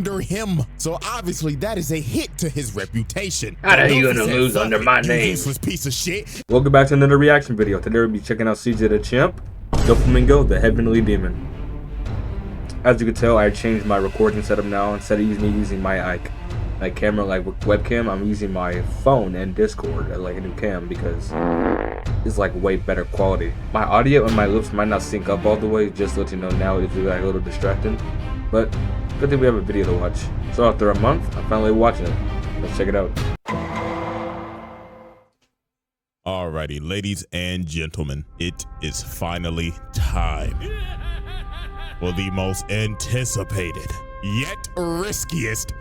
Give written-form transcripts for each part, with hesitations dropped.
under him. So obviously that is a hit to his reputation. How are you gonna lose under my name? Useless piece of shit. Welcome back to another reaction video. Today we'll be checking out CJ Dachamp, DOFLAMINGO, the Heavenly Demon. As you can tell, I changed my recording setup now. Instead of using my camera like webcam, I'm using my phone and Discord as like a new cam because it's like way better quality. My audio and my lips might not sync up all the way, just to let you know now it's like a little distracting. But good thing we have a video to watch. So after a month, I'm finally watching it. Let's check it out. Alrighty, ladies and gentlemen, it is finally time for the most anticipated yet riskiest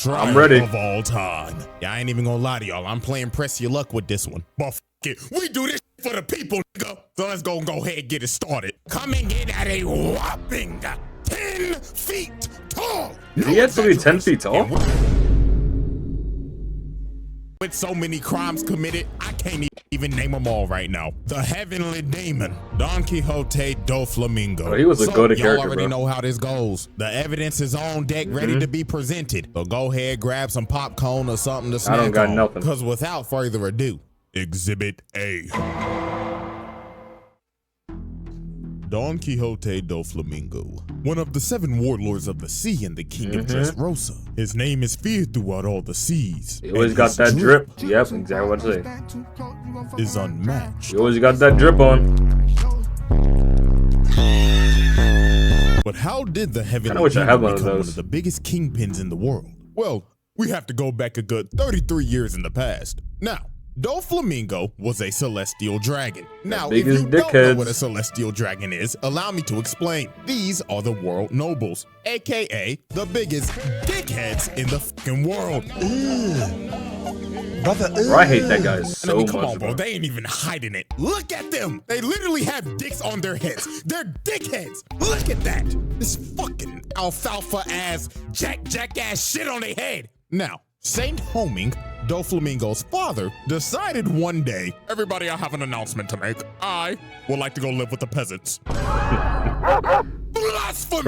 I'm ready of all time. Yeah, I ain't even gonna lie to y'all. I'm playing press your luck with this one. But f it, we do this for the people, nigga. So let's go ahead and get it started. Coming in at a whopping 10 feet tall. Is he actually 10 feet tall? With so many crimes committed, I can't even name them all right now. The Heavenly Demon, Don Quixote DOFLAMINGO. Oh, he was a good character, y'all already know how this goes. The evidence is on deck, ready to be presented. So go ahead, grab some popcorn or something to snack on. I don't got nothing. Because without further ado, Exhibit A. Don Quixote DOFLAMINGO, one of the 7 warlords of the sea in the Kingdom of Dressrosa. His name is feared throughout all the seas. He always got that drip. Yep, exactly what I say. Is unmatched. He always got that drip on. But how did the Heavenly Demon become one of the biggest kingpins in the world? Well, we have to go back a good 33 years in the past. Now, DOFLAMINGO was a celestial dragon. Now, if you don't know what a celestial dragon is, allow me to explain. These are the world nobles, aka the biggest dickheads in the fucking world. Brother, bro, I hate that guy so much. Come on, bro. They ain't even hiding it. Look at them. They literally have dicks on their heads. They're dickheads. Look at that. This fucking alfalfa ass, jackass shit on their head. Now, Saint Homing, DOFLAMINGO's father, decided one day, everybody, I have an announcement to make. I would like to go live with the peasants. Blasphemy!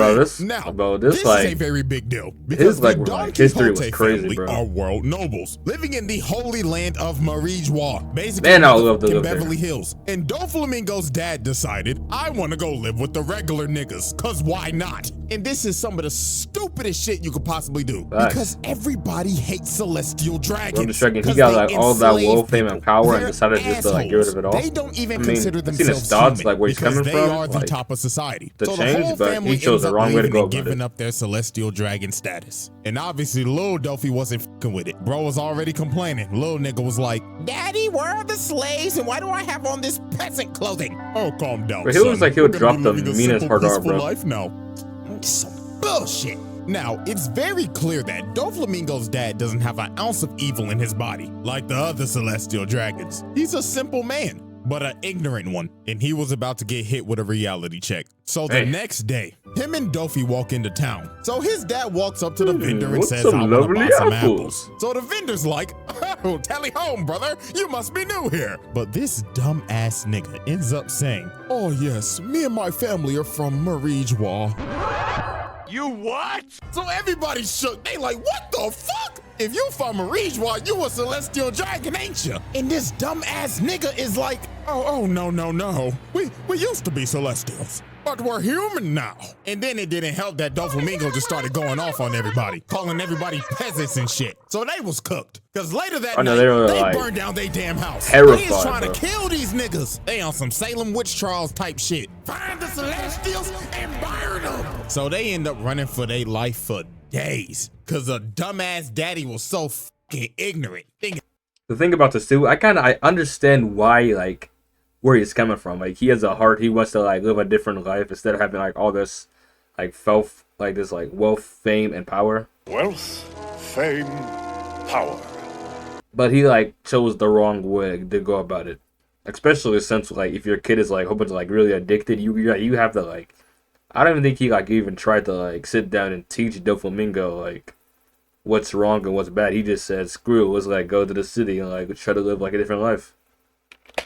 Bro, this is a very big deal because the Don Quixote family are world nobles living in the holy land of Marijois, basically in Beverly Hills. And DOFLAMINGO's dad decided, I want to go live with the regular niggas, cause why not? And this is some of the stupidest shit you could possibly do because everybody hates celestial dragons. He got like all that world fame and power and decided just to like get rid of it all. They don't even consider themselves thoughts, like where he's coming they from, are the top of society. The change, but he chose the wrong way to go about giving up their celestial dragon status. And obviously Lil Dofi wasn't fucking with it. Bro was already complaining. Lil nigga was like, Daddy, where are the slaves and why do I have on this peasant clothing? Oh, calm down, son. He looks like he would drop the meanest hard R, bro. Life now. Some bullshit. Now, it's very clear that DOFLAMINGO's dad doesn't have an ounce of evil in his body, like the other celestial dragons. He's a simple man, but an ignorant one, and he was about to get hit with a reality check. So the next day, him and Dofi walk into town. So his dad walks up to the vendor and says, I want to buy some apples. So the vendor's like, oh, tally home, brother, you must be new here. But this dumb ass nigga ends up saying, oh yes, me and my family are from Marijois. You what? So everybody shook. They like, what the fuck? If you from Marijois, you a celestial dragon, ain't you? And this dumb ass nigga is like, oh, no. We used to be celestials, but we're human now. And then it didn't help that DOFLAMINGO just started going off on everybody, calling everybody peasants and shit. So they was cooked. Cause later that night, they burned down their damn house. They is trying to kill these niggas. They on some Salem witch trials type shit. Find the celestials and burn them. So they end up running for their life for days. Cause a dumbass daddy was so fucking ignorant. The thing about this too, I understand why, like, where he's coming from. Like, he has a heart. He wants to like live a different life instead of having like all this like wealth, fame, and power. Wealth, fame, power. But he like chose the wrong way to go about it. Especially since like if your kid is like hoping to like really addicted, you have to like. I don't even think he like even tried to like sit down and teach DOFLAMINGO like what's wrong and what's bad. He just said, screw it, let's like go to the city and like try to live like a different life.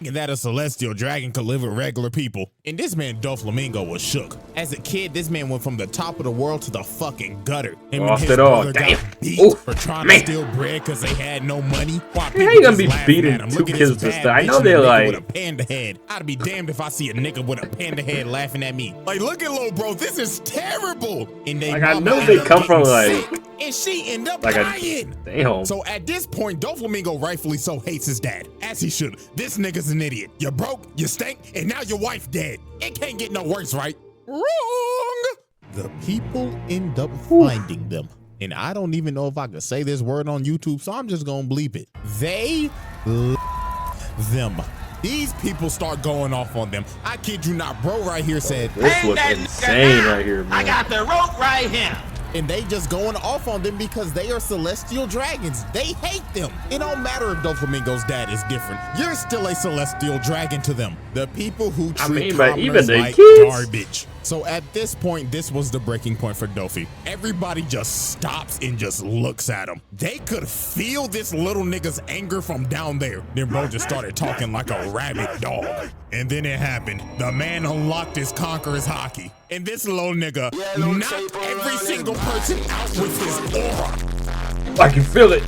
that a celestial dragon could live with regular people. And this man DOFLAMINGO was shook. As a kid, this man went from the top of the world to the fucking gutter. And when his brother got beat for trying to steal bread because they had no money. How you gonna be beating two kids to stuff? I know they're like with a panda head. I'd be damned if I see a nigga with a panda head laughing at me. Like, look at Lil Bro, this is terrible. And they like I know they come from like and she ended up like dying. Damn. So at this point, DOFLAMINGO rightfully so hates his dad, as he should. This nigga's an idiot. You broke, you stink, and now your wife dead. It can't get no worse, right? Wrong. The people end up finding them. And I don't even know if I could say this word on YouTube, so I'm just gonna bleep it. They them. These people start going off on them. I kid you not, bro right here said, this was insane right here, man. I got the rope right here. And they just going off on them because they are celestial dragons. They hate them. It don't matter if DOFLAMINGO's dad is different. You're still a celestial dragon to them. The people who treat commerce like garbage. So at this point, this was the breaking point for Dofi. Everybody just stops and just looks at him. They could feel this little nigga's anger from down there. Then bro just started talking like a rabid dog. And then it happened. The man unlocked his conqueror's hockey. And this little nigga knocked every single person out with his aura. I can feel it.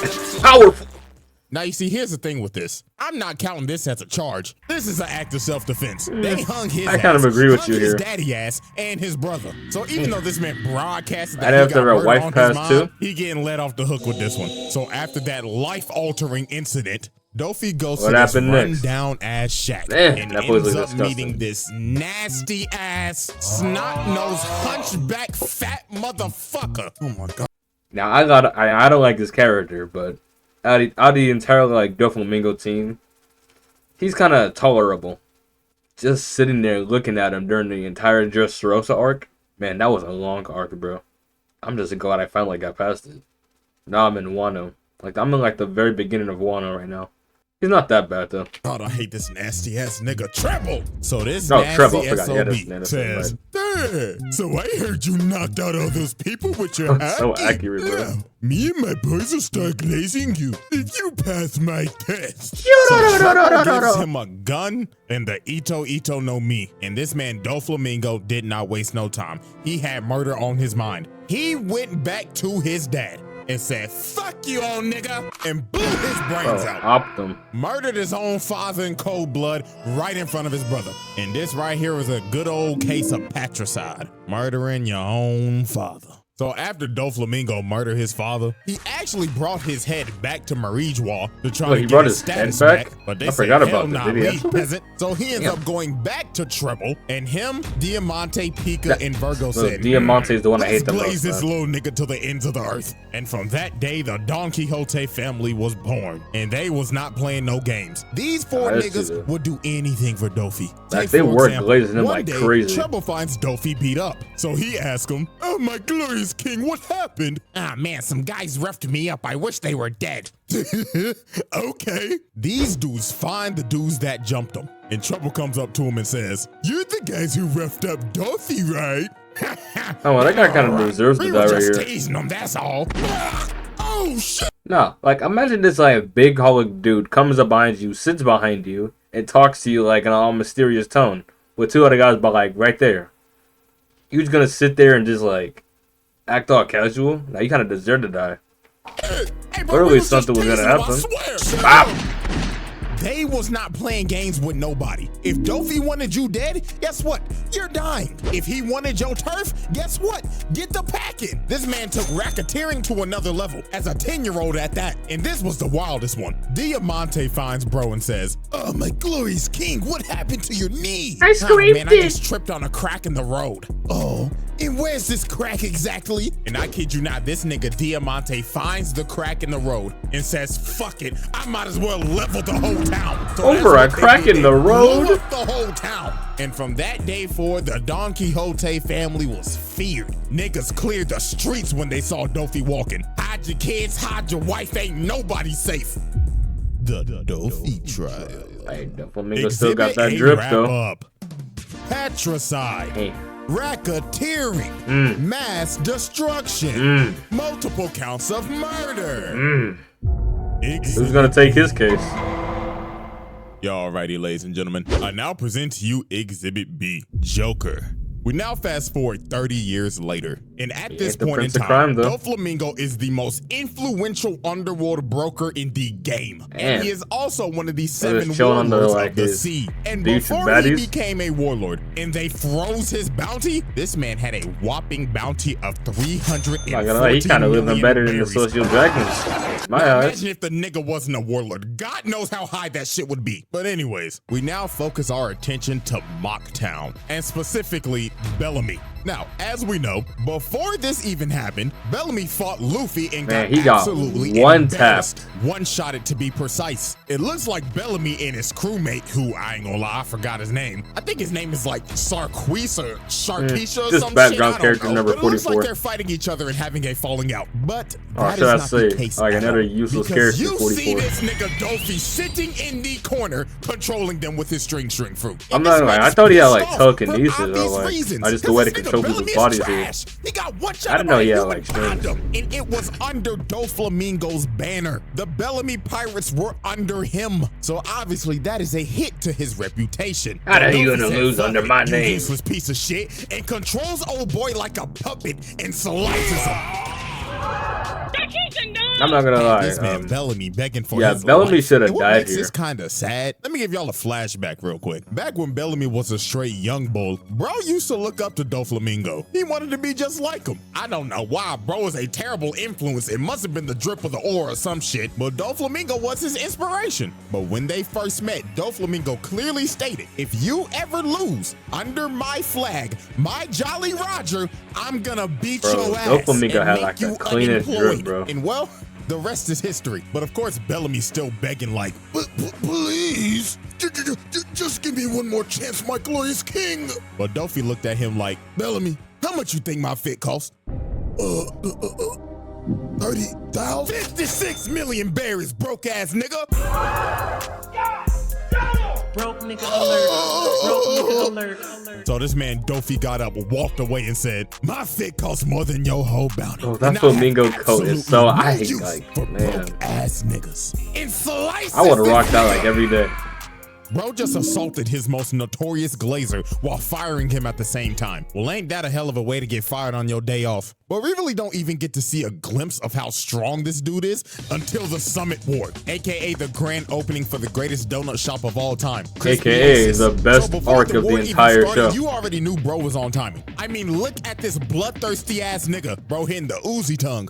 It's powerful. Now, you see, here's the thing with this. I'm not counting this as a charge. This is an act of self-defense. They hung his I kind of agree with you his here. daddy ass and his brother. So even though this man broadcasted that I'd have to have a wife pass too. He getting let off the hook with this one. So after that life-altering incident, Dofi goes What to this happened next? run-down ass shack Man, and that was ends up disgusting. meeting this nasty-ass, snot-nosed, hunchback, fat motherfucker. Oh my God. Now I don't like this character, but out of the entire like DOFLAMINGO team, he's kind of tolerable. Just sitting there looking at him during the entire Dressrosa arc, man, that was a long arc, bro. I'm just glad I finally got past it. Now I'm in Wano. Like I'm in like the very beginning of Wano right now. He's not that bad though. God, I hate this nasty ass nigga Treble. So this No, nasty Treble, I forgot. SOB Yeah, that's the name, says, "Dad, so I heard you knocked out all those people with your hacky. So accurate, bro. Now, me and my boys will start glazing you if you pass my test." Gives him a gun and the Ito no Mi. And this man DOFLAMINGO did not waste no time. He had murder on his mind. He went back to his dad and said, "Fuck you, old nigga," and blew his brains out. Optum. Murdered his own father in cold blood right in front of his brother. And this right here is a good old case of patricide. Murdering your own father. So after DOFLAMINGO murdered his father, he actually brought his head back to Marigewa to try to get his status back. But they said, hell nah, leave, peasant. So he ends up going back to Treble, and him, Diamante, Pika, and Virgo said, Diamante is the one I hate the most. Blaze this little nigga to the ends of the earth. And from that day, the Don Quixote family was born. And they was not playing no games. These four niggas would do anything for Dofi. Like, they were glazing him like crazy. Treble finds Dofi beat up. So he asks him, "Oh my glorious king, what happened?" "Ah man, some guys roughed me up. I wish they were dead." Okay. These dudes find the dudes that jumped them. And Treble comes up to him and says, "You're the guys who roughed up Dofi, right?" Oh, well, that guy kind of deserves to die right here. Just teasing him, that's all. Oh shit. No, like imagine this like big holic dude comes up behind you, sits behind you, and talks to you like in an all mysterious tone with two other guys but like right there. You just gonna sit there and just like act all casual? Now you kind of deserve to die. Hey, literally something was gonna happen. They was not playing games with nobody. If Dofi wanted you dead, guess what? You're dying. If he wanted your turf, guess what? Get the packing. This man took racketeering to another level as a 10-year-old at that. And this was the wildest one. Diamante finds bro and says, "Oh my glorious king, what happened to your knee?" I scraped man, I just tripped on a crack in the road. "Oh, and where's this crack exactly?" And I kid you not, this nigga Diamante finds the crack in the road and says, "Fuck it, I might as well level the whole town." So over a crack in the road? Blew up the whole town. And from that day forward, the Don Quixote family was feared. Niggas cleared the streets when they saw Dofi walking. Hide your kids, hide your wife, ain't nobody safe. The Dofi trial. Hey, DOFLAMINGO still got that drip though. Patricide. Hey. Racketeering, mass destruction, multiple counts of murder. Who's gonna take his case? Alrighty, ladies and gentlemen, I now present to you Exhibit B, Joker. We now fast forward 30 years later, and at this point in time, Doflamingo is the most influential underworld broker in the game. And he is also one of the 7 warlords of the sea. And before he became a warlord and they froze his bounty, this man had a whopping bounty of 340 million. He kind of living better than the Social Dragons. Imagine if the nigga wasn't a warlord. God knows how high that shit would be. But anyways, we now focus our attention to Mocktown, and specifically Bellamy. Now, as we know, before this even happened, Bellamy fought Luffy and got absolutely one-shotted, to be precise. It looks like Bellamy and his crewmate, who I ain't gonna lie, I forgot his name. I think his name is like Sarquise or Sharkeisha or some shit. I don't know. But it looks like they're fighting each other and having a falling out. But that is not the case like another useless character. You see this nigga Dofi sitting in the corner, controlling them with his string fruit. I'm not like, I thought he had like telekinesis or like, I just the way to control people's bodies here. He got one shot. I didn't know he had like strings. And it was under Doflamingo's banner. The Bellamy pirates were under him. So obviously that is a hit to his reputation. How are you gonna lose under my name? Useless piece of shit, and controls old boy like a puppet and slices him. I'm not gonna lie. This man Bellamy begging for his Bellamy should have died here. This kind of sad. Let me give y'all a flashback real quick. Back when Bellamy was a straight young bull, bro used to look up to Doflamingo. He wanted to be just like him. I don't know why. Bro was a terrible influence. It must have been the drip of the ore or some shit, but Doflamingo was his inspiration. But when they first met, Doflamingo clearly stated, if you ever lose under my flag, my Jolly Roger, I'm gonna beat your ass Doflamingo and had make like you the cleanest drip, bro. And well, the rest is history. But of course, Bellamy's still begging like, please, just give me one more chance, my glorious king. But Dofi looked at him like, Bellamy, how much you think my fit cost? 30,000? 56 million berries, broke ass nigga. Broke nigga alert. Broke nigga alert. So this man Dofi got up, walked away, and said, "My fit costs more than your whole bounty." Oh, that Flamingo coat is so I hate, like, for man. broke ass niggas. I would have rocked out like every day. Bro just assaulted his most notorious glazer while firing him at the same time. Well, ain't that a hell of a way to get fired on your day off? But we really don't even get to see a glimpse of how strong this dude is until the Summit Ward, aka the grand opening for the greatest donut shop of all time. AKA the best arc of the entire show. You already knew bro was on timing. I mean, look at this bloodthirsty ass nigga. Bro hitting the Uzi tongue.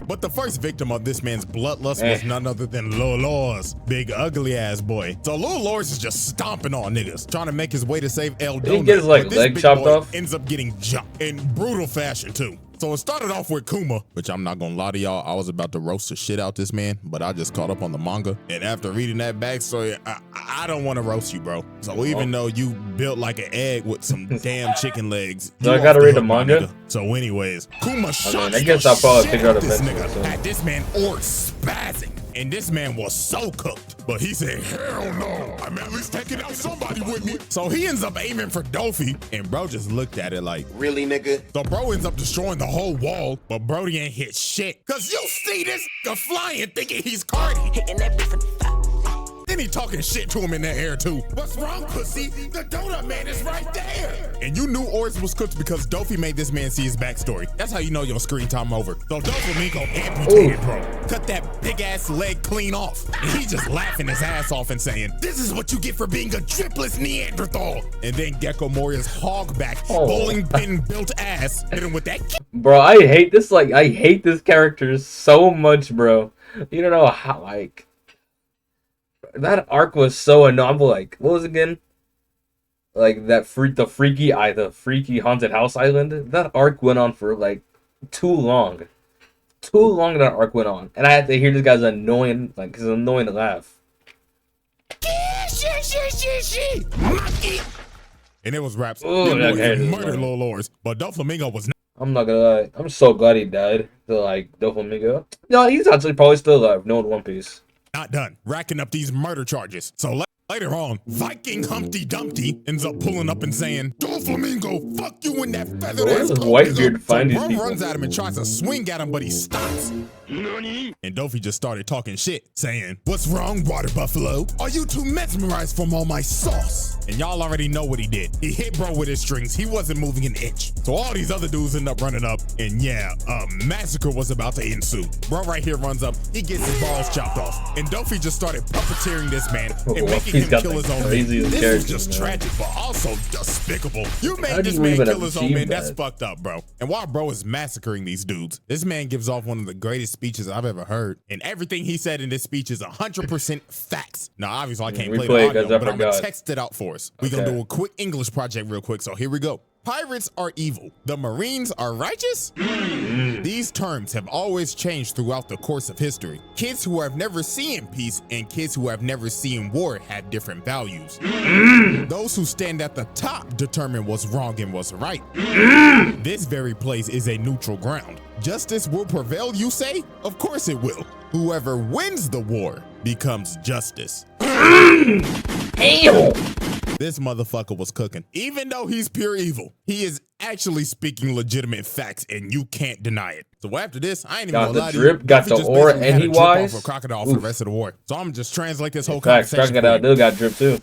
But the first victim of this man's bloodlust was none other than Lil Lors, big ugly ass boy. So Lil Lors is just stomping on niggas, trying to make his way to save El Donut. Did he get his like leg chopped off? Ends up getting jumped in brutal fashion too. So it started off with Kuma, which I'm not gonna lie to y'all, I was about to roast the shit out this man, but I just caught up on the manga. And after reading that backstory, I don't want to roast you, bro. So even though you built like an egg with some damn chicken legs, I gotta read the manga. So anyways, Kuma shot I guess I'll probably pick out a this nigga. Had this man or spazzing. And this man was so cooked. But he said, hell no, I'm at least taking out somebody with me. So he ends up aiming for Dofi, and bro just looked at it like, really, nigga? So bro ends up destroying the whole wall, but Brody ain't hit shit. Cause you see this nigga flying thinking he's Cardi. Hitting that different. Then he talking shit to him in the air too. What's wrong, pussy? The donut man is right there. And you knew Oris was cooked because Dofi made this man see his backstory. That's how you know your screen time over. So Doflamingo amputated, bro. Cut that big ass leg clean off. And he just laughing his ass off and saying, this is what you get for being a dripless Neanderthal. And then Gecko Moria's hogback, bowling pin built ass, hit him with that. Bro, I hate this, like, I hate this character so much, bro. You don't know how, like, that arc was so annoying. Like, what was it again? Like that the freaky haunted house island. That arc went on for like too long. Too long that arc went on, and I had to hear this guy's annoying, like his annoying laugh. And it was raps. Murder Lil Lors, but Doflamingo was not. I'm not gonna lie. I'm so glad he died. To like Doflamingo. No, he's actually probably still alive. No One Piece. Not done racking up these murder charges. So later on, Viking Humpty Dumpty ends up pulling up and saying, Doflamingo, fuck you in that feathered Where ass does coat, nigga. Whitebeard find these Bro people? runs at him and tries to swing at him, but he stops. And Dofi just started talking shit, saying, "What's wrong, water buffalo? Are you too mesmerized from all my sauce?" And y'all already know what he did. He hit bro with his strings. He wasn't moving an inch. So all these other dudes end up running up, and yeah, a massacre was about to ensue. Bro right here runs up. He gets his balls chopped off. And Dofi just started puppeteering this man and making him kill his own man. This was just tragic, but also despicable. You made this man kill his own man. That's fucked up, bro. And while bro is massacring these dudes, this man gives off one of the greatest speeches I've ever heard. And everything he said in this speech is 100% facts. Now, obviously, I can't play the audio, but I'm going to text it out for us. We're going to do a quick English project real quick, so here we go. Pirates are evil. The Marines are righteous? These terms have always changed throughout the course of history. Kids who have never seen peace and kids who have never seen war have different values. Those who stand at the top determine what's wrong and what's right. This very place is a neutral ground. Justice will prevail, you say? Of course it will. Whoever wins the war becomes justice. This motherfucker was cooking. Even though he's pure evil, he is actually speaking legitimate facts, and you can't deny it. So after this, I ain't even gonna lie to you. Got the aura, and he wise. For Crocodile for the rest of the war. So I'm just translate this whole conversation. Crocodile do got drip too.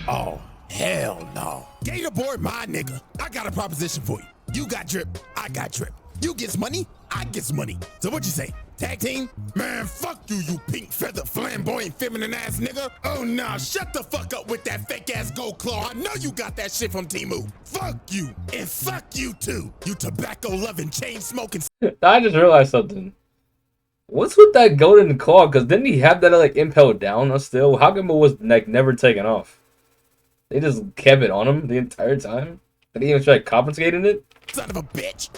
Oh, hell no. Gator boy, my nigga. I got a proposition for you. You got drip, I got drip. You gets money, I gets money. So what you say? Tag team? Man, fuck you, you pink feather flamboyant feminine ass nigga. Oh nah, shut the fuck up with that fake ass gold claw. I know you got that shit from Temu. Fuck you, and fuck you too. You tobacco loving, chain smoking. I just realized something. What's with that golden claw? Cause didn't he have that like impelled down still? How come it was like never taken off? They just kept it on him the entire time? Did he even try confiscating it? Son of a bitch.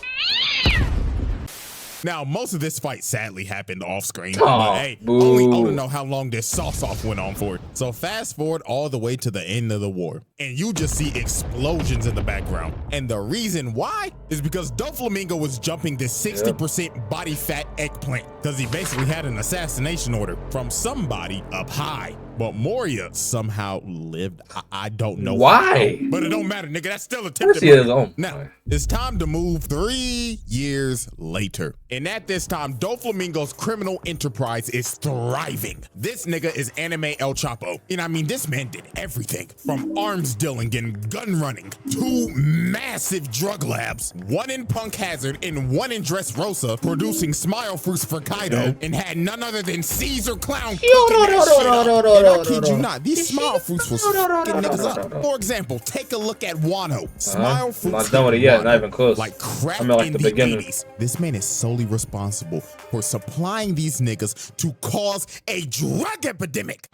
Now, most of this fight sadly happened off screen, but hey, only Oda know how long this sauce-off went on for. So fast forward all the way to the end of the war, and you just see explosions in the background. And the reason why is because Doflamingo was jumping this 60% body fat eggplant, because he basically had an assassination order from somebody up high. But Moria somehow lived. I don't know why, but it don't matter, nigga. That's still attempted murder. Now, boy. It's time to move 3 years later. And at this time, Doflamingo's criminal enterprise is thriving. This nigga is anime El Chapo. And I mean, this man did everything from arms dealing and gun running, 2 massive drug labs, 1 in Punk Hazard and 1 in Dressrosa, producing smile fruits for Kaido, and had none other than Caesar Clown cooking that shit up. I kid you not, these smile fruits was fucking niggas up. For example, take a look at Wano. Smile fruits. Not done with it yet, not even close. Like crack in the 80s. This man is solely responsible for supplying these niggas to cause a drug epidemic.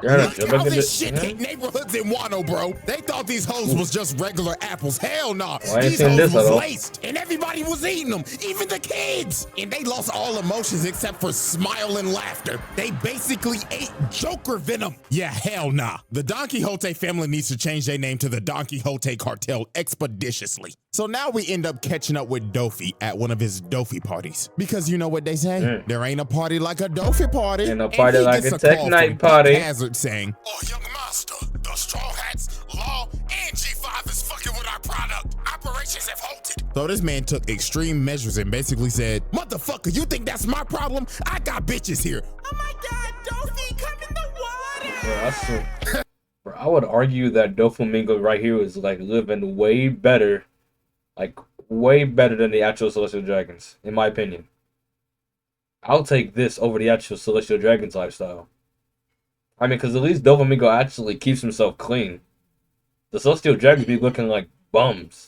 Look how this shit hit neighborhoods in Wano, bro. They thought these hoes was just regular apples. Hell no. These hoes was laced, and everybody was eating them, even the kids. And they lost all emotions except for smile and laughter. They basically ate Joker venom. Yeah, hell nah. The Don Quixote family needs to change their name to the Don Quixote cartel expeditiously. So now we end up catching up with Dofi at one of his Dofi parties. Because you know what they say? There ain't a party like a Dofi party. Ain't a party like a tech night party. Hazard saying, "Oh, young master, the Straw Hats, Law, and G5 is fucking with our product. Operations have halted." So this man took extreme measures and basically said, "Motherfucker, you think that's my problem? I got bitches here." Oh my God, Dofi, come in the water. Bro, I would argue that Doflamingo right here is like living way better. Like, way better than the actual Celestial Dragons, in my opinion. I'll take this over the actual Celestial Dragons lifestyle. I mean, because at least Doflamingo actually keeps himself clean. The Celestial Dragons be looking like bums.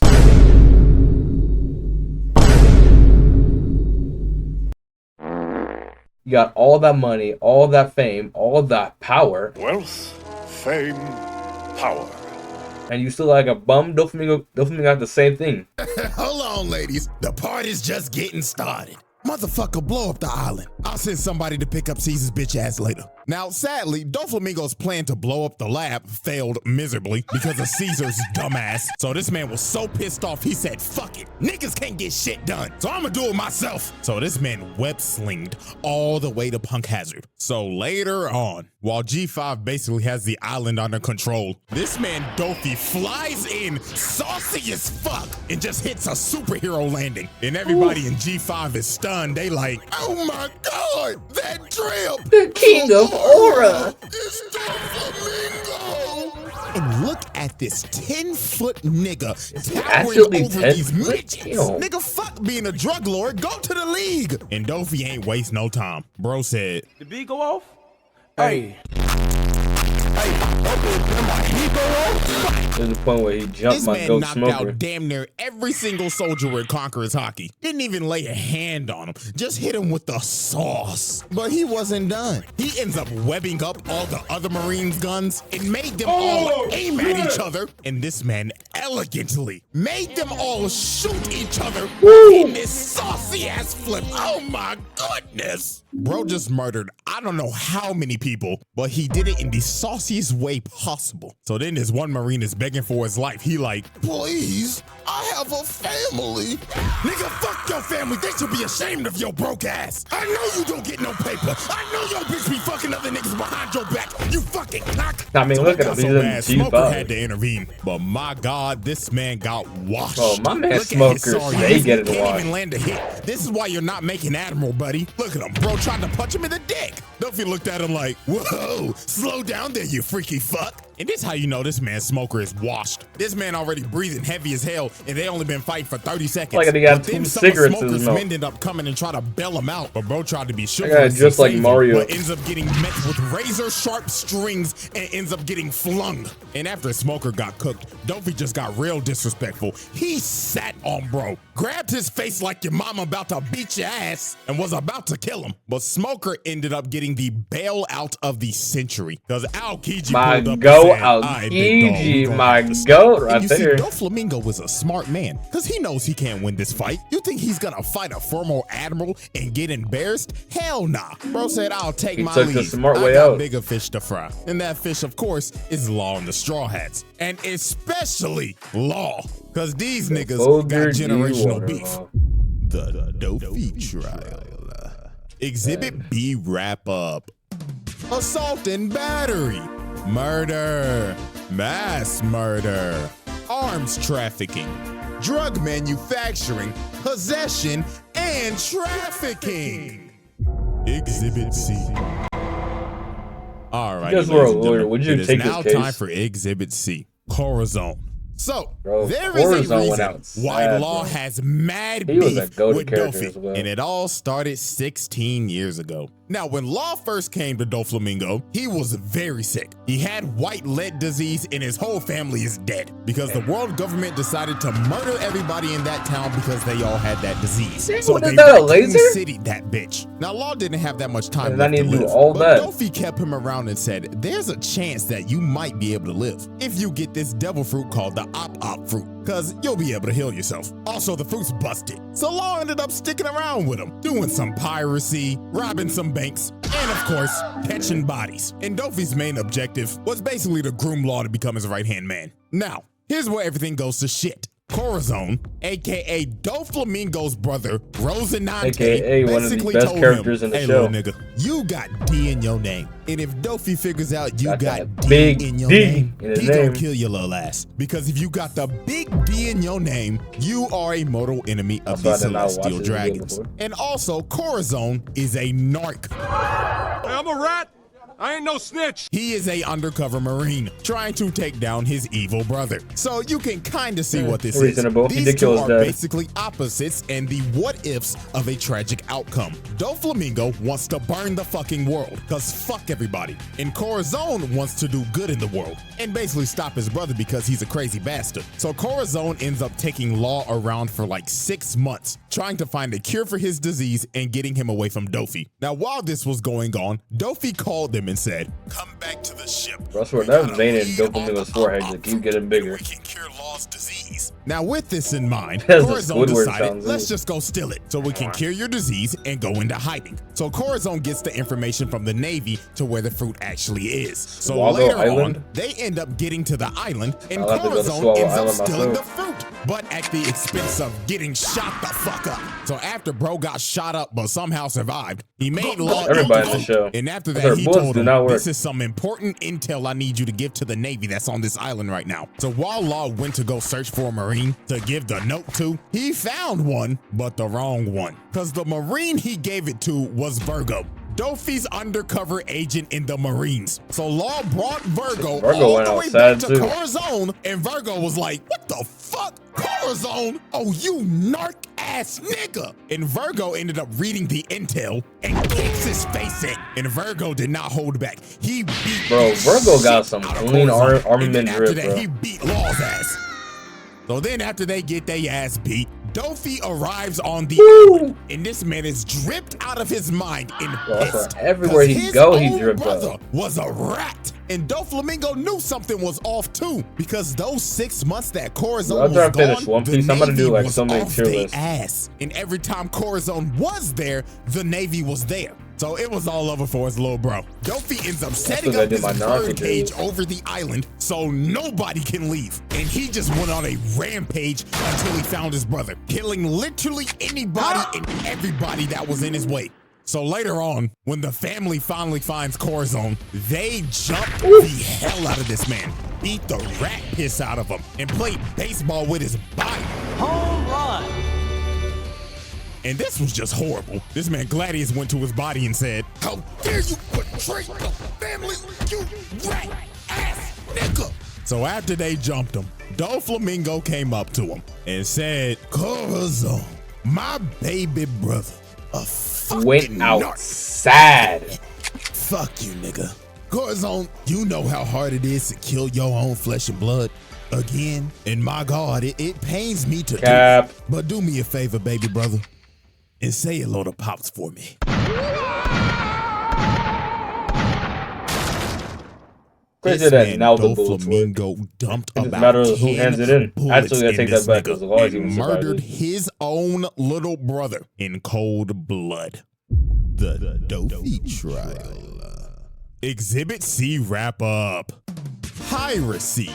You got all that money, all that fame, all that power. Wealth, fame, power. And you still like a bum. Doflamingo got the same thing. Hold on, ladies. The party's just getting started. Motherfucker, blow up the island. I'll send somebody to pick up Caesar's bitch ass later. Now, sadly, Doflamingo's plan to blow up the lab failed miserably because of Caesar's dumbass. So this man was so pissed off, he said, fuck it, niggas can't get shit done, so I'm gonna do it myself. So this man web-slinged all the way to Punk Hazard. So later on, while G5 basically has the island under control, this man Dofi flies in, saucy as fuck, and just hits a superhero landing. And everybody in G5 is stunned. They like, oh my God, that drip! The king of aura. It's Doflamingo! And look at this 10-foot nigga towering over these midgets. Nigga, fuck being a drug lord. Go to the league. And Dofi ain't waste no time. Bro said, The B go off? Hey. There's a point where he jumped this my man goat knocked smoker. out damn near every single soldier with Conqueror's hockey. Didn't even lay a hand on him. Just hit him with the sauce. But he wasn't done. He ends up webbing up all the other Marines' guns and made them all aim at each other. And this man elegantly made them all shoot each other in this saucy ass flip. Oh my goodness. Bro just murdered I don't know how many people, but he did it in the sauciest way possible. So then this one Marine is begging for his life. He like, please, I have a family. Nigga, fuck your family. They should be ashamed of your broke ass. I know you don't get no paper. I know your bitch be fucking other niggas behind your back. You fucking cock. I mean, look at him. He's in bad, Smoker G5. had to intervene, but my God, this man got washed. Oh, my man Look at Smoker, his sorry they ass. get it He can't washed. even land a hit. This is why you're not making Admiral, buddy. Look at him. Bro tried to punch him in the dick. Duffy looked at him like, whoa, slow down there, you freaky fuck. And this how you know this man Smoker is washed. This man already breathing heavy as hell, and they only been fighting for 30 seconds. Like he got But then 2 some of cigarettes in Smoker's his mouth. men ended up coming and try to bail him out, but bro tried to be sure. That guy just like Mario. But ends up getting met with razor sharp strings and ends up getting flung. And after Smoker got cooked, Dofi just got real disrespectful. He sat on bro, grabbed his face like your mama about to beat your ass, and was about to kill him. But Smoker ended up getting the bailout of the century because Al Kiji My pulled up goat, and said, Al "All right, big dog, we Kiji, gonna my have this." goat And right you there. See, Doflamingo was a smart man because he knows he can't win this fight. You think he's gonna fight a former admiral and get embarrassed? Hell nah. Bro said, I'll take my took lead. the smart I way got out. bigger fish to fry. And that fish, of course, is Law and the Straw Hats. And especially Law, because these niggas got generational beef. The Dofi trial. Exhibit B wrap up. Assault and battery. Murder. Mass murder. Arms trafficking. Drug manufacturing. Possession and trafficking. Exhibit C. All right. You guys were a lawyer. Would you it is take now this case? time for Exhibit C. Corazon. So, Bro, there is a Corazon went reason out why sad, Law bro. has mad He was beef a goated with character Dofi, as well. and it all started 16 years ago. Now, when Law first came to Doflamingo, he was very sick. He had white lead disease, and his whole family is dead because the world government decided to murder everybody in that town because they all had that disease. Dang, So what is they that, a Raccoon laser? City that bitch. Now, Law didn't have that much time And I left to need to do live, all but that. Dofi kept him around and said, there's a chance that you might be able to live if you get this devil fruit called the op-op fruit, because you'll be able to heal yourself. Also, the fruit's busted. So Law ended up sticking around with him, doing some piracy, robbing some banks, and of course, catching bodies. And Dofi's main objective was basically to groom Law to become his right-hand man. Now, here's where everything goes to shit. Corazon, aka Doflamingo's brother, Rosinante, AKA one of the basically best told characters him, in the hey, show. little nigga, you got D in your name. And if Dofi figures out you Got got that D big in your D name, in his he gonna name. kill your little ass. Because if you got the big D in your name, you are a mortal enemy of the That's why I did not watch Celestial this video Dragons. before. And also, Corazon is a narc. I'm a rat. I ain't no snitch. He is a undercover Marine trying to take down his evil brother. So you can kind of see what this Reasonable. is. He did These kill two his are dad. basically opposites and the what ifs of a tragic outcome. Doflamingo wants to burn the fucking world, cause fuck everybody. And Corazon wants to do good in the world and basically stop his brother because he's a crazy bastard. So Corazon ends up taking Law around for like 6 months, trying to find a cure for his disease and getting him away from Dofi. Now, while this was going on, Dofi called them and said, come back to the ship. Bro, I swear, We that got a vein in lead on Doflamingo's the forehead op-op just keep fruit, getting and bigger. we can cure Law cause disease. Now, with this in mind, That's the Corazon Squidward decided, sounds, let's isn't it? just go steal it so we can cure your disease and go into hiding. So Corazon gets the information from the Navy to where the fruit actually is. So Swallow later Island? on, they end up getting to the island, and I'll have to go to Corazon Swallow ends up Island stealing the myself. fruit, but at the expense of getting shot the fuck up. So after bro got shot up but somehow survived, he made Law Everybody in the show. and after That's that, our he bullets told do him, not work. this is some important intel I need you to give to the Navy that's on this island right now. So while Law went to go search for a Marine to give the note to, he found one, but the wrong one. Because the Marine he gave it to was Virgo, Dofi's undercover agent in the Marines. So Law brought Virgo all went the way outside back to too. Corazon, and Virgo was like, what the fuck? Corazon? Oh, you narc ass nigga. And Virgo ended up reading the intel and kicks his face in. And Virgo did not hold back. He beat Bro, the Virgo got shit some out of clean Corazon. And armament then after drip, that, bro. he beat Law's ass. So then after they get their ass beat, Dofi arrives on the island, and this man is dripped out of his mind and Bro, that's pissed. why everywhere 'Cause he his go, he own dripped brother out. was a rat. And DoFlamingo knew something was off too, because those 6 months that Corazon After I was finish gone, One the Piece, I'm gonna Navy do like was so many off tier they lists. ass. And every time Corazon was there, the Navy was there. So it was all over for his little bro. Dofi ends up setting what I up did this my Naruto bird cage days. over the island so nobody can leave. And he just went on a rampage until he found his brother, killing literally anybody and everybody that was in his way. So later on, when the family finally finds Corazon, they jump the hell out of this man, beat the rat piss out of him, and played baseball with his body. Home run. And this was just horrible. This man Gladius went to his body and said, how dare you betray the family, you rat ass nigga. So after they jumped him, DoFlamingo came up to him and said, Corazon, my baby brother, a fucking Went narc. outside. Fuck you, nigga. Corazon, you know how hard it is to kill your own flesh and blood. Again, and my God, it pains me to Cap. do it. But do me a favor, baby brother, and say hello to Pops for me. Crazy This that man, now the bullets work. DoFlamingo dumped It doesn't about matter who 10 hands it in. bullets Actually, I take in that this back, nigga 'cause as long as he and was murdered surviving. his own little brother in cold blood. The Dofi trial. Exhibit C wrap up. Piracy,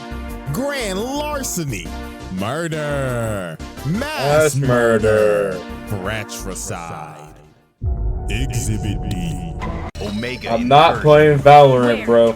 grand larceny, murder, mass Mass murder. fratricide. Exhibit D. Omega. I'm not playing Valorant, bro.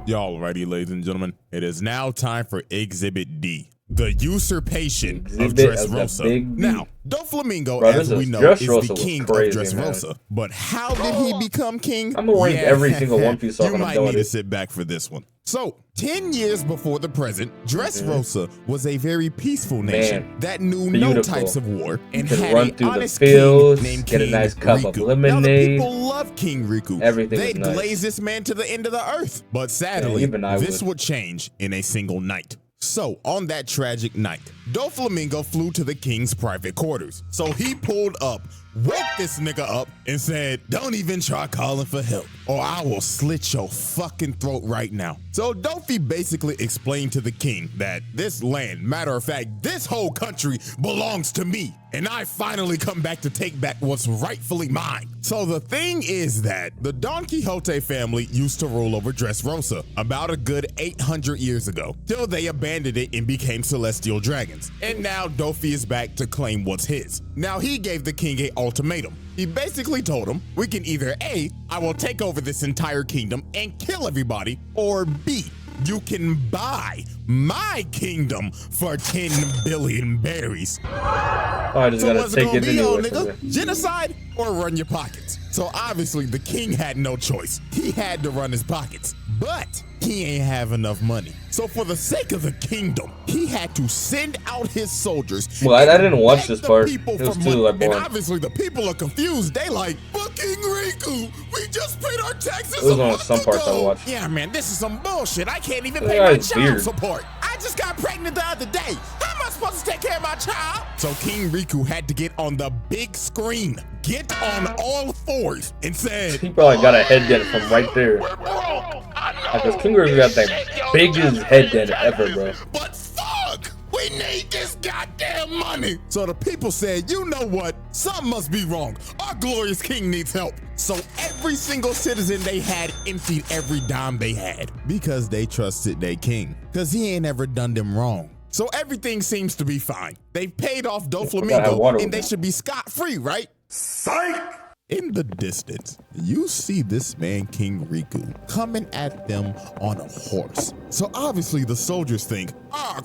Y'all ready, ladies and gentlemen? It is now time for Exhibit D. The usurpation of Exhibit of the Dressrosa. Big D. Now, DoFlamingo, Bro, as this we is- know, Dressrosa is the was king crazy, of Dressrosa. But how did he become king? I'm gonna rank every single One Piece song You when I'm might done need with to it. sit back for this one. So, 10 years before the present, Dressrosa was a very peaceful nation Man, that knew no beautiful. types of war and could had run a through the honest fields, king named get a King nice cup of Riku. Now, the lemonade. people love King Riku. Everything was They'd nice. glaze this man to the end of the earth. But sadly, even I this would. would change in a single night. So, on that tragic night, DoFlamingo flew to the king's private quarters. So he pulled up, woke this nigga up, and said, don't even try calling for help, or I will slit your fucking throat right now. So Dofi basically explained to the king that this land, matter of fact, this whole country belongs to me, and I finally come back to take back what's rightfully mine. So the thing is that the Don Quixote family used to rule over Dressrosa about a good 800 years ago, till they abandoned it and became celestial dragons. And now Dofi is back to claim what's his. Now he gave the king an ultimatum. He basically told him, we can either A, I will take over this entire kingdom and kill everybody, or B, you can buy my kingdom for 10 billion berries. Oh, I just So gotta what's it take gonna it be on, anyway. nigga? Genocide or run your pockets? So obviously the king had no choice. He had to run his pockets, but he ain't have enough money. So for the sake of the kingdom, he had to send out his soldiers. Well, I and didn't watch beg this the part. people It was for too, money. like, And boring. obviously the people are confused. They like, but King Riku, we just paid our taxes It was a on month some parts I ago." watched. Yeah, man, this is some bullshit. I can't even That pay my guy's child weird. support. I just got pregnant the other day. How am I supposed to take care of my child? So King Riku had to get on the big screen, get on all fours, and said, He probably got a head dent from right there. Because King Riku got the biggest head dent ever, bro. but fuck, We need this goddamn money. So the people said, you know what? Something must be wrong. Our glorious king needs help. So every single citizen they had emptied every dime they had because they trusted their king. Because he ain't ever done them wrong. So everything seems to be fine. They paid off Doflamingo and they should be scot-free, right? Psych! In the distance, you see this man, King Riku, coming at them on a horse. So obviously the soldiers think,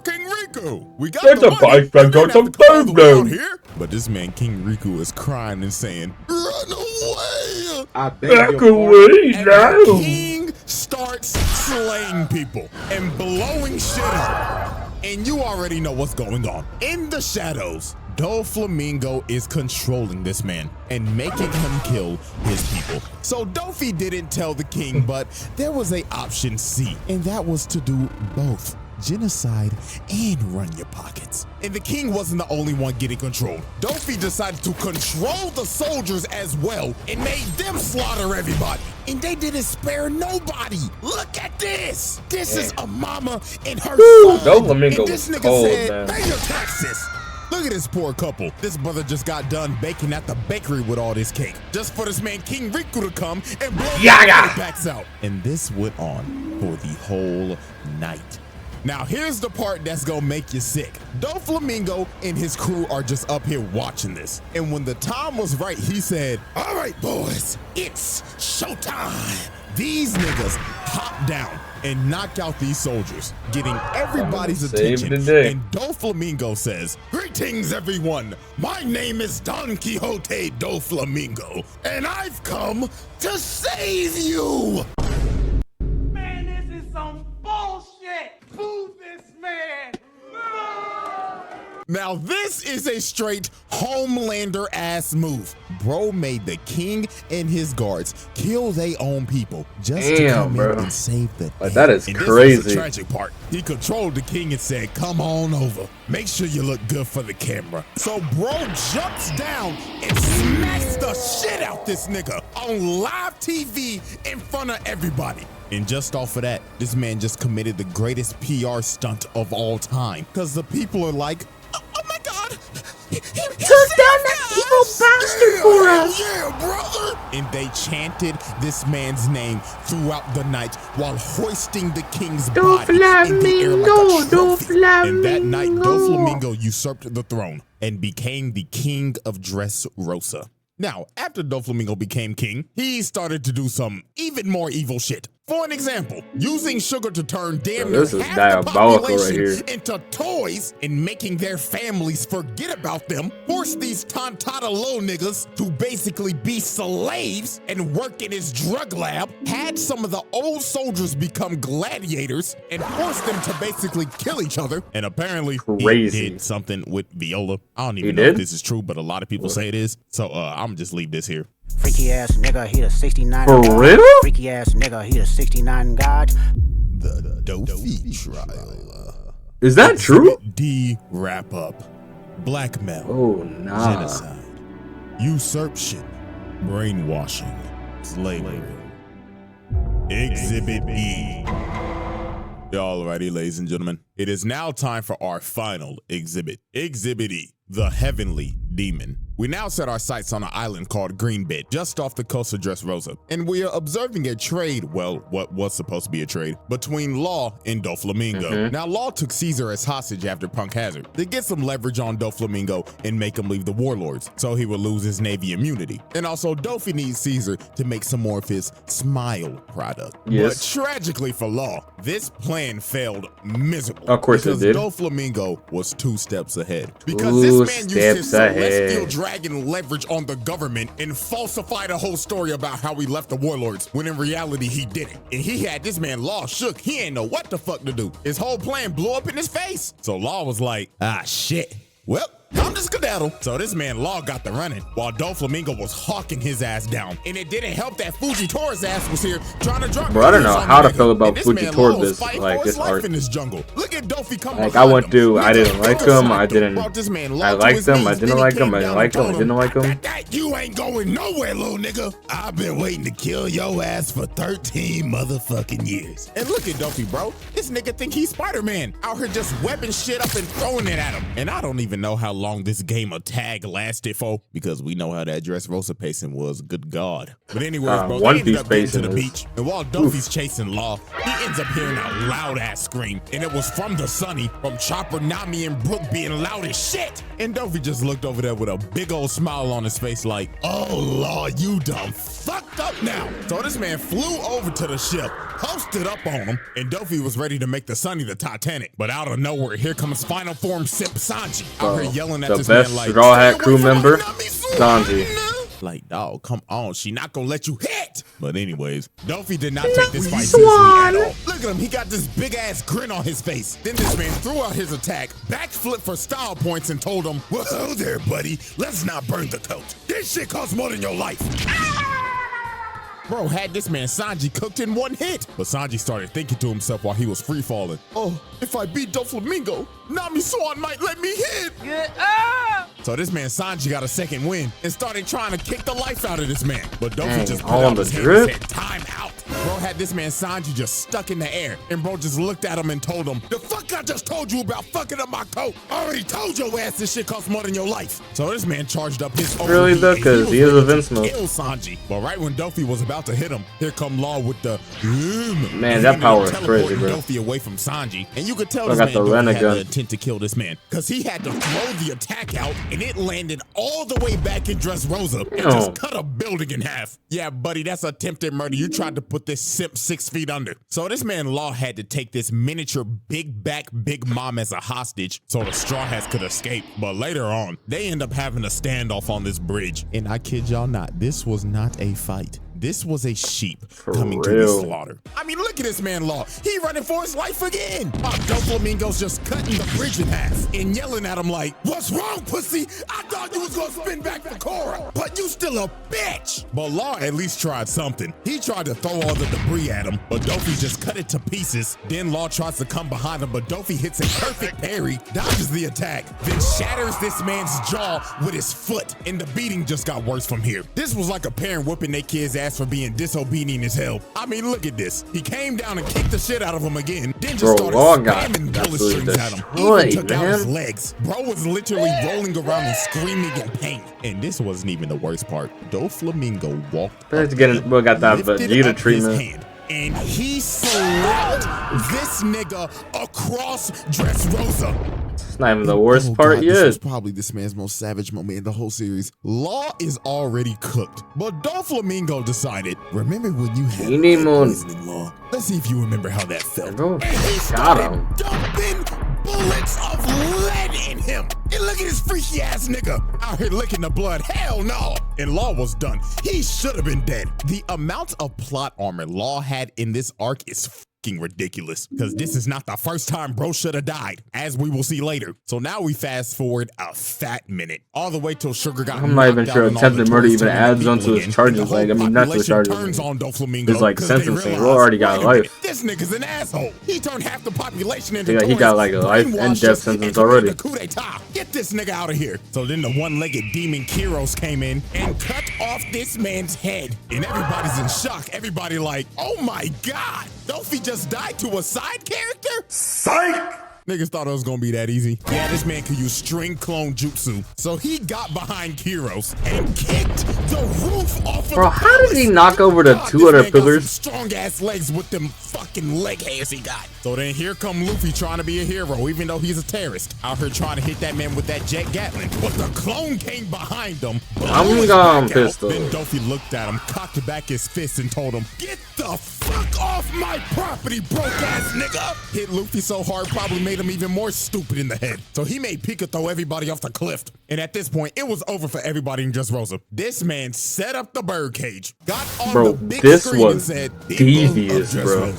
King Riku, we got There's the a money. bike that got some time down Here. But this man, King Riku, is crying and saying, run away! I back away And now. the king starts slaying people and blowing shit up. And you already know what's going on. In the shadows, Doflamingo is controlling this man and making him kill his people. So Dofi didn't tell the king, but there was a option C, and that was to do both. Genocide and run your pockets. And the king wasn't the only one getting controlled. Dofi decided to control the soldiers as well and made them slaughter everybody. And they didn't spare nobody. Look at this. This is a mama and her son. Doflamingo And this was nigga cold, said, man. pay your taxes. Look at this poor couple. This brother just got done baking at the bakery with all this cake, just for this man King Riku to come and blow their backs out. And this went on for the whole night. Now here's the part that's gonna make you sick. Doflamingo and his crew are just up here watching this. And when the time was right, he said, all right, boys, it's showtime. These niggas hop down and knock out these soldiers, getting everybody's attention. And Doflamingo says, greetings, everyone. My name is Don Quixote Doflamingo, and I've come to save you. Man, this is some bullshit. Move this man. Now this is a straight Homelander ass move. Bro made the king and his guards kill their own people just to come in and save the day. That is and crazy. This is the tragic part. He controlled the king and said, come on over. Make sure you look good for the camera. So bro jumps down and smacks the shit out this nigga on live TV in front of everybody. And just off of that, this man just committed the greatest PR stunt of all time. Because the people are like, oh my God. He took down that evil bastard for us. Yeah, brother. And they chanted this man's name throughout the night while hoisting the king's body in the air like a trophy. And that night, Doflamingo usurped the throne and became the king of Dressrosa. Now, after Doflamingo became king, he started to do some even more evil shit. For an example, using sugar to turn damn near half the population into toys and making their families forget about them, forced these tontata low niggas to basically be slaves and work in his drug lab, had some of the old soldiers become gladiators and forced them to basically kill each other. And apparently he did something with Viola. I don't even know if this is true, but a lot of people say it is. So I'm just leave this here. Freaky ass nigga, he the 69. For real? Freaky ass nigga, he the 69 God. The Dofi trial. Is that true? D wrap up. Blackmail. Oh, nah. Genocide. Usurpation. Brainwashing. Slavery. Exhibit E. Alrighty, ladies and gentlemen. It is now time for our final exhibit. Exhibit E. The Heavenly Demon. We now set our sights on an island called Greenbed, just off the coast of Dressrosa, and we are observing a trade, well, what was supposed to be a trade, between Law and Doflamingo. Now, Law took Caesar as hostage after Punk Hazard to get some leverage on Doflamingo and make him leave the warlords, so he would lose his navy immunity. And also, Dofi needs Caesar to make some more of his Smile product. But tragically for Law, this plan failed miserably. Of course it did. Because Doflamingo was 2 steps ahead. Because this man used his celestial dragon leverage on the government and falsified a whole story about how he left the warlords when in reality he didn't. And he had this man Law shook. He ain't know what the fuck to do. His whole plan blew up in his face. So Law was like, ah shit. Well, I'm just skedaddle. So this man Law got the running while DOFLAMINGO was hawking his ass down. And it didn't help that Fujitora's ass was here trying to drop. Bro, I don't know how to feel about Fujitora this art. In this jungle. Look at Dofi come like I went through, I didn't like him, I liked him, I didn't like him, I didn't like him, I didn't like him. You ain't going nowhere, little nigga. I've been waiting to kill your ass for 13 motherfucking years. And look at Dofi, bro. This nigga think he's Spider-Man. Out here just webbing shit up and throwing it at him. And I don't even know how long this game of tag lasted for, because we know how that Dressrosa pacing was. Good God. But anyways, bro, they ended up getting to the beach. And while Dofi's chasing Law, he ends up hearing a loud ass scream. And it was from the Sunny, from Chopper, Nami, and Brooke being loud as shit. And Dofi just looked over there with a big old smile on his face like, oh Law, you done fucked up now. So this man flew over to the ship, posted up on him, and Dofi was ready to make the Sunny the Titanic. But out of nowhere, here comes Final Form Simp Sanji out here yelling at this man like, Straw Hat crew member, Sanji. Like, dog, come on, she not gonna let you hit. But anyways, Dofi did not take this fight seriously at all. Look at him, he got this big ass grin on his face. Then this man threw out his attack, backflip for style points, and told him, well, there, buddy, let's not burn the coat. This shit costs more than your life. Bro had this man Sanji cooked in one hit. But Sanji started thinking to himself while he was free falling. Oh, if I beat DOFLAMINGO, Nami Swan might let me hit. So this man Sanji got a second win and started trying to kick the life out of this man. But Dofi just put out his hand and said, time out. Bro had this man Sanji just stuck in the air. And bro just looked at him and told him, the fuck I just told you about fucking up my coat. I already told your ass this shit costs more than your life. So this man charged up his really though, because he is a Vince mode. Kill Sanji. But right when Dofi was about to hit him, here come Law with the man, that power is crazy, bro. Dofi away from Sanji, and you could tell this man Dofi had the intent to kill this man, because he had to throw the attack out, and it landed all the way back in Dressrosa and just cut a building in half. Yeah, buddy, that's attempted murder. You tried to put this simp 6 feet under. So this man Law had to take this miniature big back Big Mom as a hostage so the Straw Hats could escape. But later on, they end up having a standoff on this bridge. And I kid y'all not, this was not a fight. This was a sheep coming to the slaughter. I mean, look at this man Law. He running for his life again. DOFLAMINGO's just cutting the bridge in half and yelling at him like, what's wrong, pussy? I thought you was gonna spin back for Korra, but you still a bitch. But Law at least tried something. He tried to throw all the debris at him, but Dofi just cut it to pieces. Then Law tries to come behind him, but Dofi hits a perfect parry, dodges the attack, then shatters this man's jaw with his foot, and the beating just got worse from here. This was like a parent whooping their kid's ass for being disobedient as hell. I mean, look at this. He came down and kicked the shit out of him again, then just started spamming bullet strings at him. Even took out his legs. Bro was literally rolling around and screaming in pain. And this wasn't even the worst part. DOFLAMINGO walked up, got that Vegeta treatment. And he slapped this nigga across Dressrosa. It's not even the worst part yet. This was probably this man's most savage moment in the whole series. Law is already cooked, but DOFLAMINGO decided, remember when you had poisoning Law? Let's see if you remember how that felt. And he started dumping bullets of lead in him. And look at this freaky ass nigga out here licking the blood. Hell no. And Law was done. He should have been dead. The amount of plot armor Law had in this arc is ridiculous, because this is not the first time bro should have died, as we will see later. So now we fast forward a fat minute, all the way till Sugar got I'm not even sure attempted murder even adds onto his charges. Like, I mean, not to the charges. It's like sentencing. Bro already got life. This nigga's an asshole. He turned half the population into he got like a life and death sentence already. Get this nigga out of here. So then the one-legged demon Kyros came in and cut off this man's head, and everybody's in shock. Everybody like, oh my god, Dofi just died to a side character? Psych! Niggas thought it was gonna be that easy. Yeah, this man could use string clone jutsu. So he got behind Kyros and kicked the roof off of Bro, how did he knock over the 2 other pillars? Strong ass legs with them fucking leg hairs he got. So then here come Luffy trying to be a hero, even though he's a terrorist. Out here trying to hit that man with that jet Gatling. But the clone came behind him. I'm gone pistol. Then Dofi looked at him, cocked back his fist, and told him, get the fuck off my property, broke ass nigga. Hit Luffy so hard, probably made him even more stupid in the head. So he made Pika throw everybody off the cliff. And at this point, it was over for everybody in Dressrosa. This man set up the birdcage, got on the big screen and said, devious, bro.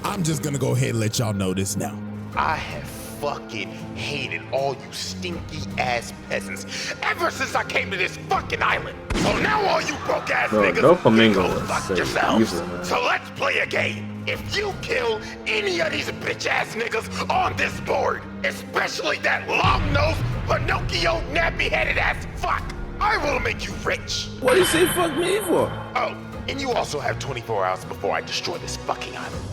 I'm just gonna go ahead and let y'all know this now. I have fucking hated all you stinky ass peasants ever since I came to this fucking island. So now all you broke ass niggas, DOFLAMINGO go is fuck so yourselves. evil, man. So let's play a game. If you kill any of these bitch ass niggas on this board, especially that long-nosed, Pinocchio, nappy-headed ass fuck, I will make you rich. What do you say fuck me for? Oh, and you also have 24 hours before I destroy this fucking island.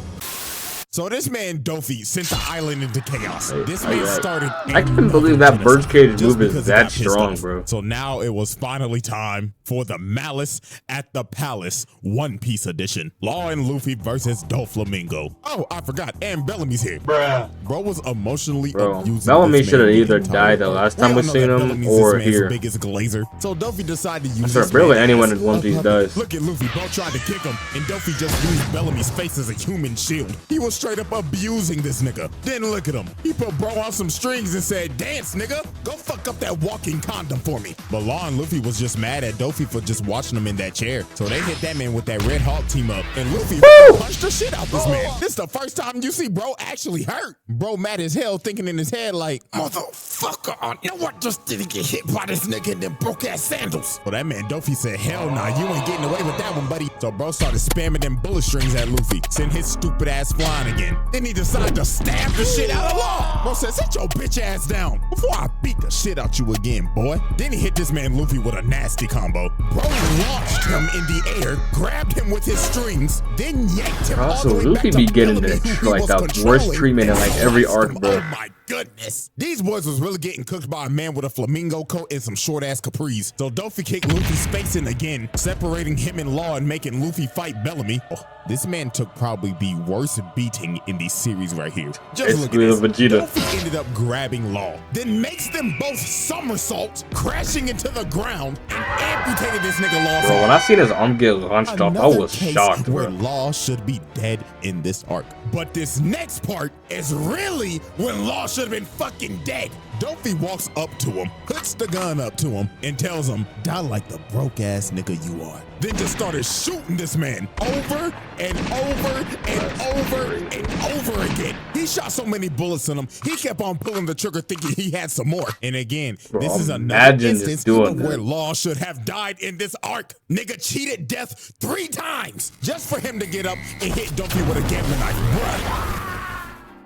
So this man Dofi sent the island into chaos. This man started. I can't believe that birdcage just move is because he that got pissed strong, off. bro. So now it was finally time for the Malice at the Palace One Piece edition. Law and Luffy versus DOFLAMINGO. Oh, I forgot. And Bellamy's here. Bruh. Bro was emotionally Bro, abusing Bellamy this should have man either the died the entire last way. time we all know seen that him Bellamy's or this man's here. biggest glazer. So Dofi decided to use I this swear, barely man anyone as in One a Piece puppet. does. Look at Luffy. Bro tried to kick him, and Dofi just used Bellamy's face as a human shield. He was straight up abusing this nigga. Then look at him. He put bro on some strings and said, "Dance, nigga. Go fuck up that walking condom for me." But Law and Luffy was just mad at Dofi for just watching him in that chair. So they hit that man with that Red Hawk team up, and Luffy punched the shit out this man. This the first time you see bro actually hurt. Bro mad as hell, thinking in his head like, "Motherfucker, you know what? Just didn't get hit by this nigga in them broke ass sandals." Well, that man Dofi said, "Hell nah, you ain't getting away with that one, buddy." So bro started spamming them bullet strings at Luffy, sent his stupid ass flying again. Then he decided to stab the shit out of Law. Bro said, "Sit your bitch ass down before I beat the shit out you again, boy." Then he hit this man Luffy with a nasty combo. Bro launched him in the air, grabbed him with his strings, then yanked him all Also, the way Luffy back be to getting Bellamy, the who he like was the worst controlling, treatment in and like every sliced arc, him. bro. Oh my goodness. These boys was really getting cooked by a man with a flamingo coat and some short ass capris. So Dofi kicked Luffy's face in again, separating him and Law and making Luffy fight Bellamy. Oh, this man took probably the worst beating in the series right here. Just look at this. Vegeta. Dofi ended up grabbing Law, then makes them both somersaults, crashing into the ground, and amputated this nigga Law's Bro, arm. when I seen his arm get launched off, I Another was case shocked, where bro. Law should be dead in this arc. But this next part is really when Law should have been fucking dead. Dofi walks up to him, puts the gun up to him, and tells him, "Die like the broke ass nigga you are." Then just started shooting this man over and over and over and over again. He shot so many bullets in him, he kept on pulling the trigger thinking he had some more. And again, Bro, this is another imagine just instance doing of where that. Law should have died in this arc. Nigga cheated death 3 times just for him to get up and hit Dofi with a gambling knife, bruh.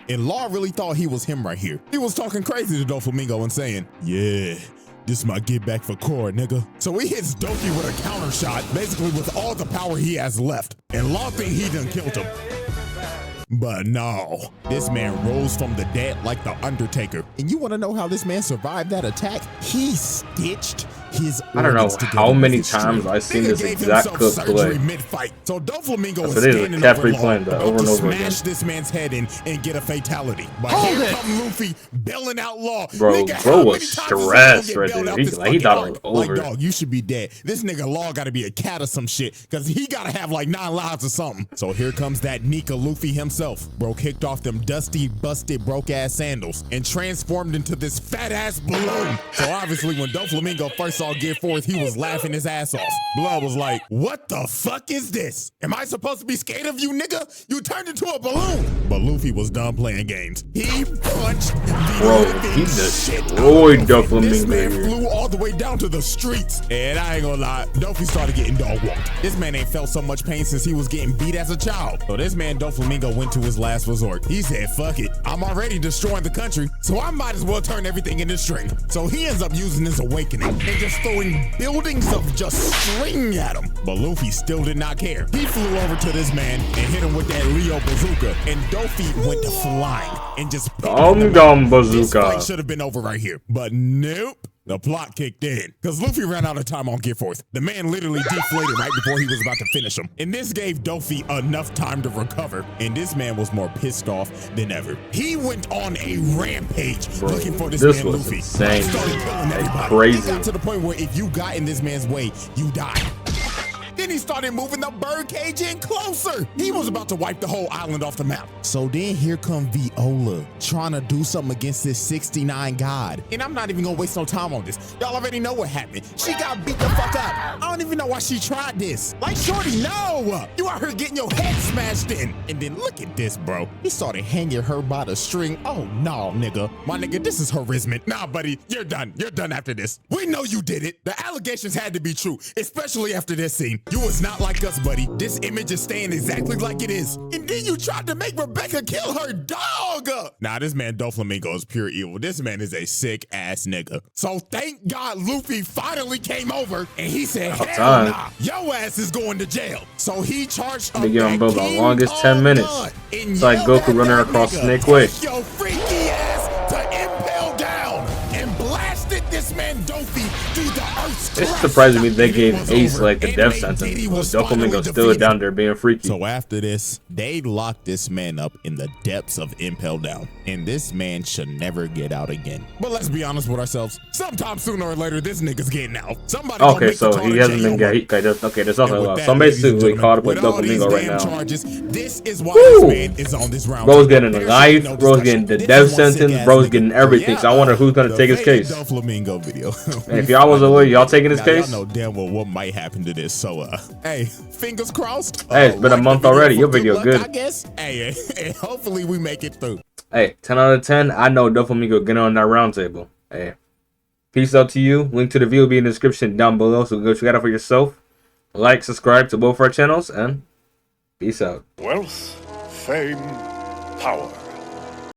And Law really thought he was him right here. He was talking crazy to DOFLAMINGO and saying, "Yeah, this my get back for Korra, nigga." So he hits Dofi with a counter shot, basically with all the power he has left. And Law think he done killed him. But no, this man rose from the dead like the Undertaker. And you want to know how this man survived that attack? He stitched his I don't know organs together how with many his times string. I've seen Nigga this gave exact himself clip surgery play. mid-fight. So DOFLAMINGO That's is what it is, standing kept over Law, replaying that about over and to over again. smash this man's head in and get a fatality. But Hold here it. come Luffy bailing out Law. Bro, Nigga, bro how was many times is Law stressed gonna right get bailed there. out He- this like, he fucking thought it arc? was over. Like, dog, you should be dead. This nigga Law gotta be a cat or some shit, cause he gotta have like 9 lives or something. So here comes that Nika Luffy himself. Bro kicked off them dusty, busted, broke ass sandals and transformed into this fat ass balloon. So obviously when DOFLAMINGO first saw Gear Forth, he was laughing his ass off. Blood was like, "What the fuck is this? Am I supposed to be scared of you, nigga? You turned into a balloon." But Luffy was done playing games. He punched the Bro, living he shit out of destroyed Luffy. This DOFLAMINGO man here. flew all the way down to the streets. And I ain't gonna lie, Dofi started getting dog walked. This man ain't felt so much pain since he was getting beat as a child. So this man DOFLAMINGO went to his last resort. He said, "Fuck it, I'm already destroying the country, so I might as well turn everything into string." So he ends up using his awakening and just throwing buildings of just string at him. But Luffy still did not care. He flew over to this man and hit him with that Leo bazooka, and Dofi went flying and just picked him up. Gum This bazooka. fight should have been over right here, but nope. The plot kicked in because Luffy ran out of time on Gear Forth. The man literally deflated right before he was about to finish him. And this gave Dofi enough time to recover. And this man was more pissed off than ever. He went on a rampage looking for this man was Luffy. insane. Started killing Like everybody. crazy. He got to the point where if you got in this man's way, you died. Then he started moving the birdcage in closer. He was about to wipe the whole island off the map. So then here come Viola trying to do something against this 69 god. And I'm not even gonna waste no time on this. Y'all already know what happened. She got beat the fuck up. I don't even know why she tried this. Like, shorty, no! You out here getting your head smashed in. And then look at this, bro. He started hanging her by the string. Oh, no, nigga. My nigga, this is harassment. Nah, buddy, you're done. You're done after this. We know you did it. The allegations had to be true, especially after this scene. You was not like us, buddy. This image is staying exactly like it is. And then you tried to make Rebecca kill her dog. Nah, this man Doflamingo is pure evil. This man is a sick ass nigga. So thank God Luffy finally came over and he said, hell nah, your ass is going to jail. So he charged They give him both the longest 10 minutes. It's like Goku running across Snake Way. Yo, freaky ass to impale down and blasted this man Dofi through the earth's It's crust. surprising me they gave was Ace over like the and death made sentence. Diddy was Doflamingo finally still defeated. down there being freaky. So after this, they locked this man up in the depths of Impel Down, and this man should never get out again. But let's be honest with ourselves. Sometime sooner or later, this nigga's getting out. Somebody gonna Okay, make the so call he to hasn't jail been work. got. Okay, there's also And a with lot. that, So I'm ladies and basically gentlemen, caught up with with all these Doflamingo right damn now. charges, this is why Woo! this man is on this round. Bro's getting a There life, should be no bro's discussion. getting the This death is one sick sentence, ass bro's nigga. getting everything. So I wonder who's gonna The take his faded case. Doflamingo video. And if y'all was aware, y'all taking his Now, case? Y'all know damn well what might happen to this. So, hey, fingers crossed. Hey, it's been a like month the video already. for Your video luck, good. I guess. Hey, and hopefully we make it through. Hey, 10 out of 10. I know Doflamingo getting on that round table. Hey, peace out to you. Link to the video will be in the description down below. So go check it out for yourself. Like, subscribe to both our channels, and peace out. Wealth, fame, power.